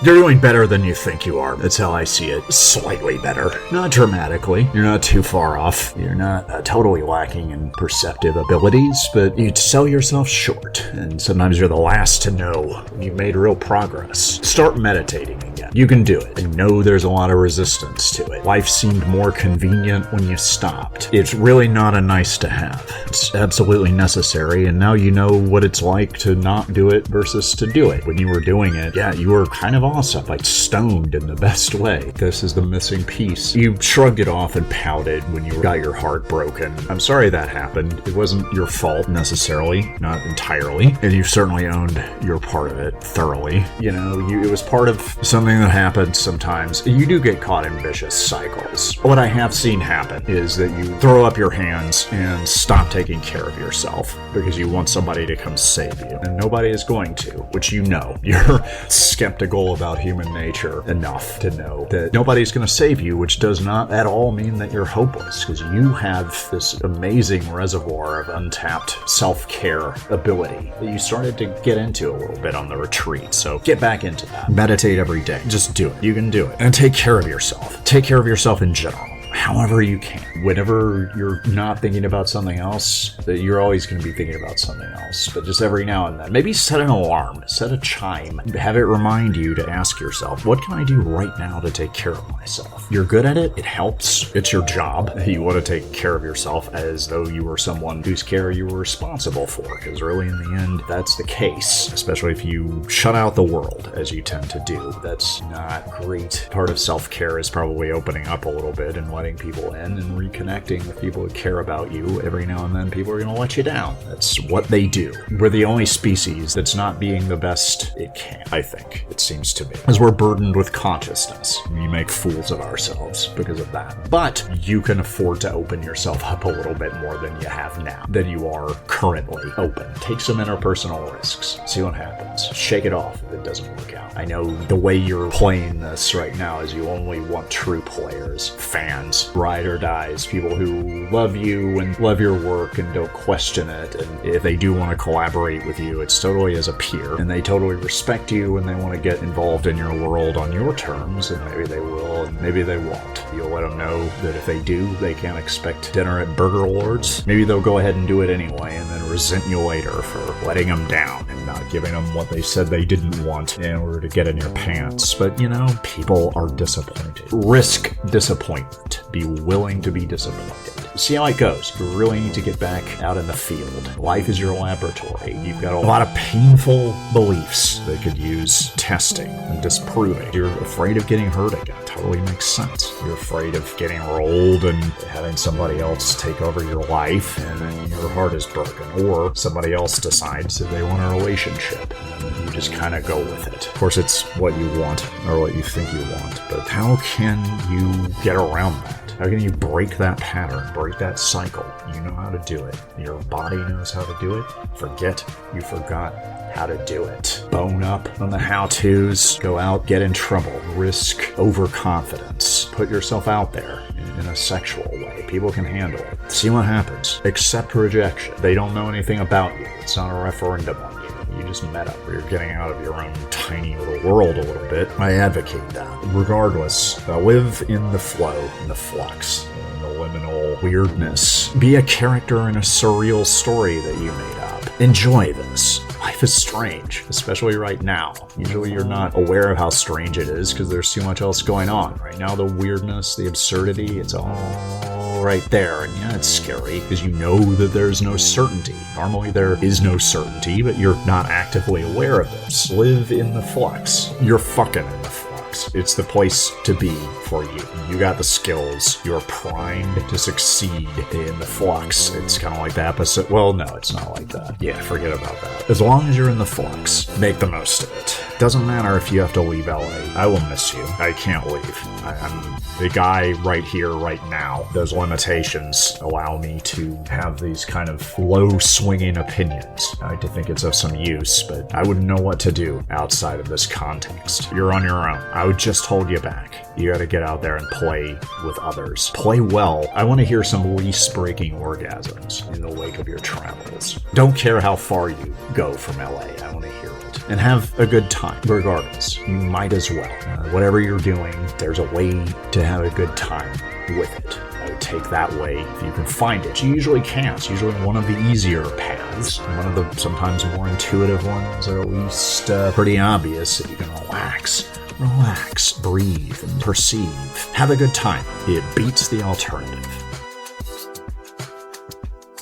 You're doing better than you think you are. That's how I see it. Slightly better. Not dramatically. You're not too far off. You're not totally lacking in perceptive abilities, but you sell yourself short. And sometimes you're the last to know when you've made real progress. Start meditating again. again. You can do it. I know there's a lot of resistance to it. Life seemed more convenient when you stopped. It's really not a nice to have. It's absolutely necessary, and now you know what it's like to not do it versus to do it. When you were doing it, yeah, you were kind of awesome, like stoned in the best way. This is the missing piece. You shrugged it off and pouted when you got your heart broken. I'm sorry that happened. It wasn't your fault necessarily, not entirely, and you certainly owned your part of it thoroughly. You know, it was part of something that happens sometimes. You do get caught in vicious cycles. What I have seen happen is that you throw up your hands and stop taking care of yourself because you want somebody to come save you, and nobody is going to, which you know. You're skeptical about human nature enough to know that nobody's going to save you, which does not at all mean that you're hopeless, because you have this amazing reservoir of untapped self-care ability that you started to get into a little bit on the retreat. So get back into that. Meditate every day. Just do it. You can do it. And take care of yourself. Take care of yourself in general. However you can. Whenever you're not thinking about something else, that you're always going to be thinking about something else. But just every now and then, maybe set an alarm, set a chime, have it remind you to ask yourself, what can I do right now to take care of myself? You're good at it. It helps. It's your job. You want to take care of yourself as though you were someone whose care you were responsible for, because really in the end, that's the case, especially if you shut out the world, as you tend to do. That's not great. Part of self-care is probably opening up a little bit and letting people in and reconnecting with people who care about you. Every now and then people are going to let you down. That's what they do. We're the only species that's not being the best it can, I think, it seems to me. As we're burdened with consciousness. We make fools of ourselves because of that. But you can afford to open yourself up a little bit more than you have now, than you are currently open. Take some interpersonal risks. See what happens. Shake it off if it doesn't work out. I know the way you're playing this right now is you only want true players, fans, ride or dies, people who love you and love your work and don't question it, and if they do want to collaborate with you, it's totally as a peer, and they totally respect you and they want to get involved in your world on your terms, and maybe they will and maybe they won't. You'll let them know that if they do, they can't expect dinner at Burger Lords. Maybe they'll go ahead and do it anyway and then resent you later for letting them down and not giving them what they said they didn't want in order to get in your pants. But you know, people are disappointed. Risk disappointment. Be willing to be disappointed. See how it goes. You really need to get back out in the field. Life is your laboratory. You've got a lot of painful beliefs that could use testing and disproving. You're afraid of getting hurt again. Totally makes sense. You're afraid of getting rolled and having somebody else take over your life and then your heart is broken. Or somebody else decides that they want a relationship and then you just kind of go with it. Of course, it's what you want or what you think you want, but how can you get around that? How can you break that pattern, break that cycle? You know how to do it. Your body knows how to do it. Forget you forgot how to do it. Bone up on the how-tos. Go out, get in trouble. Risk overconfidence. Put yourself out there in a sexual way. People can handle it. See what happens. Accept rejection. They don't know anything about you. It's not a referendum on you. You just met up, or you're getting out of your own tiny little world a little bit. I advocate that. Regardless, live in the flow, in the flux, in the liminal weirdness. Be a character in a surreal story that you made up. Enjoy this. Life is strange, especially right now. Usually you're not aware of how strange it is because there's too much else going on. Right now, the weirdness, the absurdity, it's all right there. And yeah, it's scary because you know that there's no certainty. Normally there is no certainty, but you're not actively aware of this. Live in the flux. You're fucking in the flux. It's the place to be for you. You got the skills. You're primed to succeed in the flux. It's kind of like the episode. Well, no, it's not like that. Yeah, forget about that. As long as you're in the flux, make the most of it. Doesn't matter if you have to leave LA. I will miss you. I can't leave. I'm the guy right here, right now. Those limitations allow me to have these kind of low-swinging opinions. I like to think it's of some use, but I wouldn't know what to do outside of this context. You're on your own. I would just hold you back. You gotta get out there and play with others. Play well. I want to hear some leash-breaking orgasms in the wake of your travels. Don't care how far you go from LA. I want to hear it. And have a good time, regardless. You might as well. Whatever you're doing, there's a way to have a good time with it. I would take that way if you can find it. You usually can. It's usually one of the easier paths. One of the sometimes more intuitive ones, or at least pretty obvious that you can relax Relax, breathe, and perceive. Have a good time. It beats the alternative.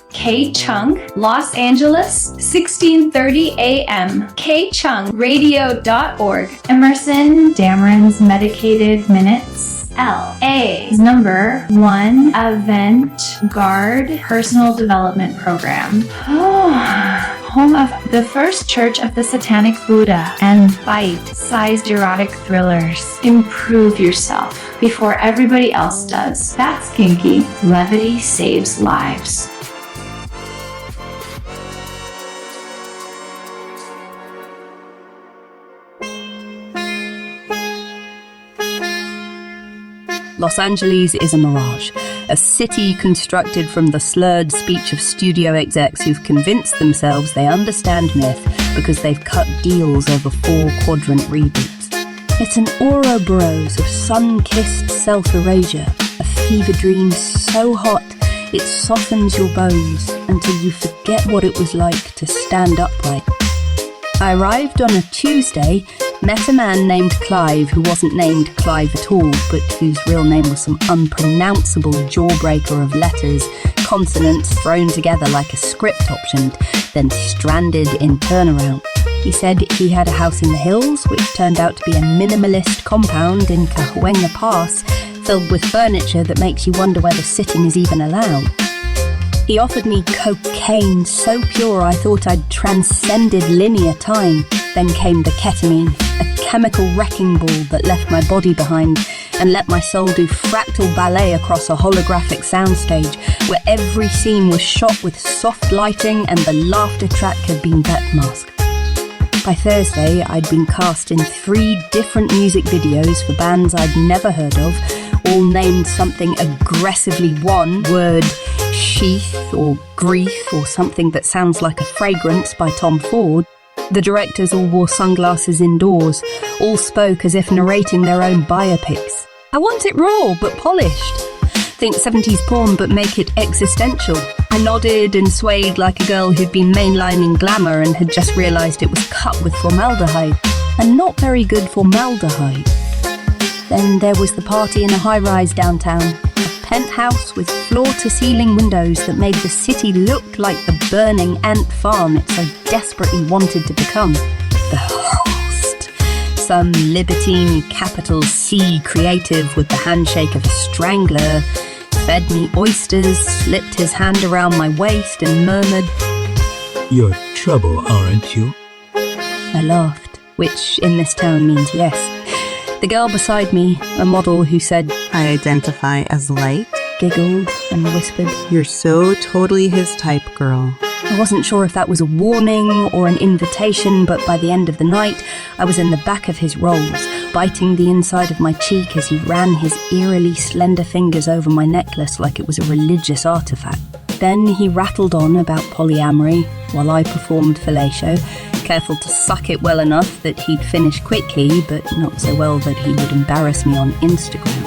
K Chung, Los Angeles, 16:30 a.m. kchungradio.org. Emerson Dameron's Medicated Minutes. LA's number 1 avant-garde personal development program. Home of the First Church of the Satanic Buddha and bite-sized erotic thrillers. Improve yourself before everybody else does. That's kinky. Levity saves lives. Los Angeles is a mirage, a city constructed from the slurred speech of studio execs who've convinced themselves they understand myth because they've cut deals over 4-quadrant reboots. It's an Ouroboros of sun-kissed self-erasure, a fever dream so hot it softens your bones until you forget what it was like to stand upright. I arrived on a Tuesday, met a man named Clive who wasn't named Clive at all, but whose real name was some unpronounceable jawbreaker of letters, consonants thrown together like a script option, then stranded in turnaround. He said he had a house in the hills, which turned out to be a minimalist compound in Cahuenga Pass, filled with furniture that makes you wonder whether sitting is even allowed. He offered me cocaine so pure I thought I'd transcended linear time. Then came the ketamine, a chemical wrecking ball that left my body behind and let my soul do fractal ballet across a holographic soundstage where every scene was shot with soft lighting and the laughter track had been backmasked. By Thursday, I'd been cast in 3 different music videos for bands I'd never heard of, all named something aggressively one-word, sheath or grief or something that sounds like a fragrance by Tom Ford. The directors all wore sunglasses indoors, all spoke as if narrating their own biopics. I want it raw but polished. Think 70s porn but make it existential. I nodded and swayed like a girl who'd been mainlining Glamour and had just realised it was cut with formaldehyde. And not very good formaldehyde. Then there was the party in a high-rise downtown. A penthouse with floor-to-ceiling windows that made the city look like the burning ant farm it so desperately wanted to become. The host. Some libertine capital C creative with the handshake of a strangler fed me oysters, slipped his hand around my waist and murmured, "You're trouble, aren't you?" I laughed, which in this town means yes. The girl beside me, a model who said, "I identify as light," giggled and whispered, "You're so totally his type, girl." I wasn't sure if that was a warning or an invitation, but by the end of the night, I was in the back of his rolls, biting the inside of my cheek as he ran his eerily slender fingers over my necklace like it was a religious artifact. Then he rattled on about polyamory while I performed fellatio, careful to suck it well enough that he'd finish quickly, but not so well that he would embarrass me on Instagram.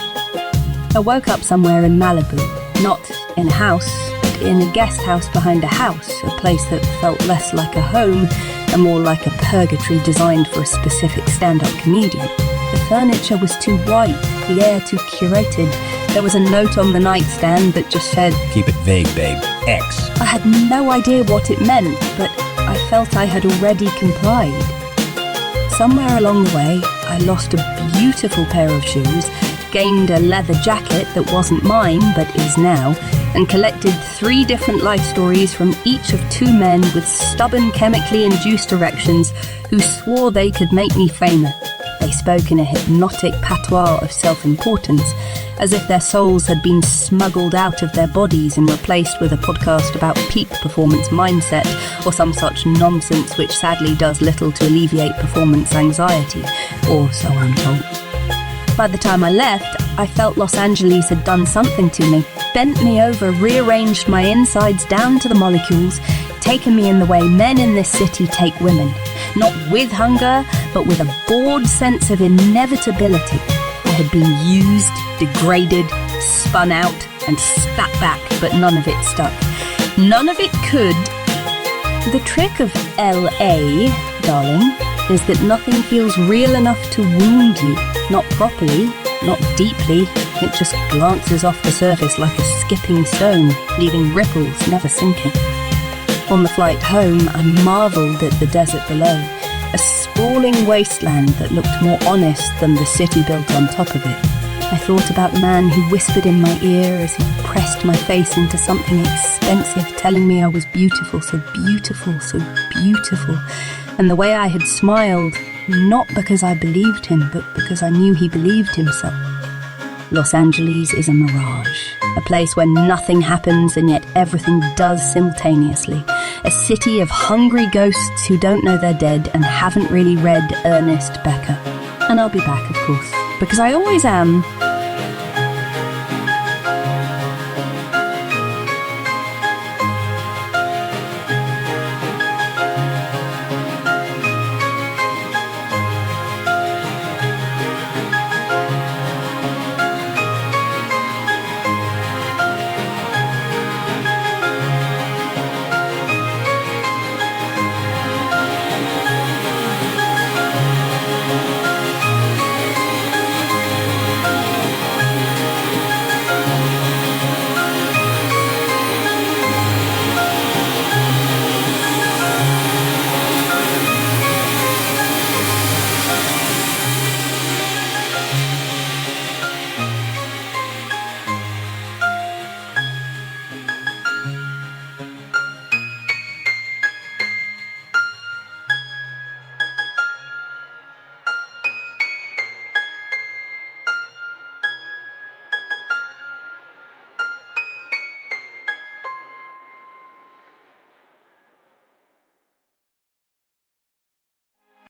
I woke up somewhere in Malibu, not in a house, but in a guest house behind a house, a place that felt less like a home and more like a purgatory designed for a specific stand-up comedian. The furniture was too white, the air too curated. There was a note on the nightstand that just said, "Keep it vague, babe. X." I had no idea what it meant, but I felt I had already complied. Somewhere along the way, I lost a beautiful pair of shoes, gained a leather jacket that wasn't mine but is now, and collected 3 different life stories from each of 2 men with stubborn chemically induced erections who swore they could make me famous. They spoke in a hypnotic patois of self-importance, as if their souls had been smuggled out of their bodies and replaced with a podcast about peak performance mindset or some such nonsense which sadly does little to alleviate performance anxiety, or so I'm told. By the time I left, I felt Los Angeles had done something to me, bent me over, rearranged my insides down to the molecules, taken me in the way men in this city take women. Not with hunger, but with a bored sense of inevitability. I had been used, degraded, spun out, and spat back, but none of it stuck. None of it could. The trick of LA, darling, is that nothing feels real enough to wound you. Not properly, not deeply. It just glances off the surface like a skipping stone, leaving ripples, never sinking. On the flight home, I marvelled at the desert below, a sprawling wasteland that looked more honest than the city built on top of it. I thought about the man who whispered in my ear as he pressed my face into something expensive, telling me I was beautiful, so beautiful, so beautiful. And the way I had smiled, not because I believed him, but because I knew he believed himself. Los Angeles is a mirage, a place where nothing happens and yet everything does simultaneously. A city of hungry ghosts who don't know they're dead and haven't really read Ernest Becker. And I'll be back, of course, because I always am,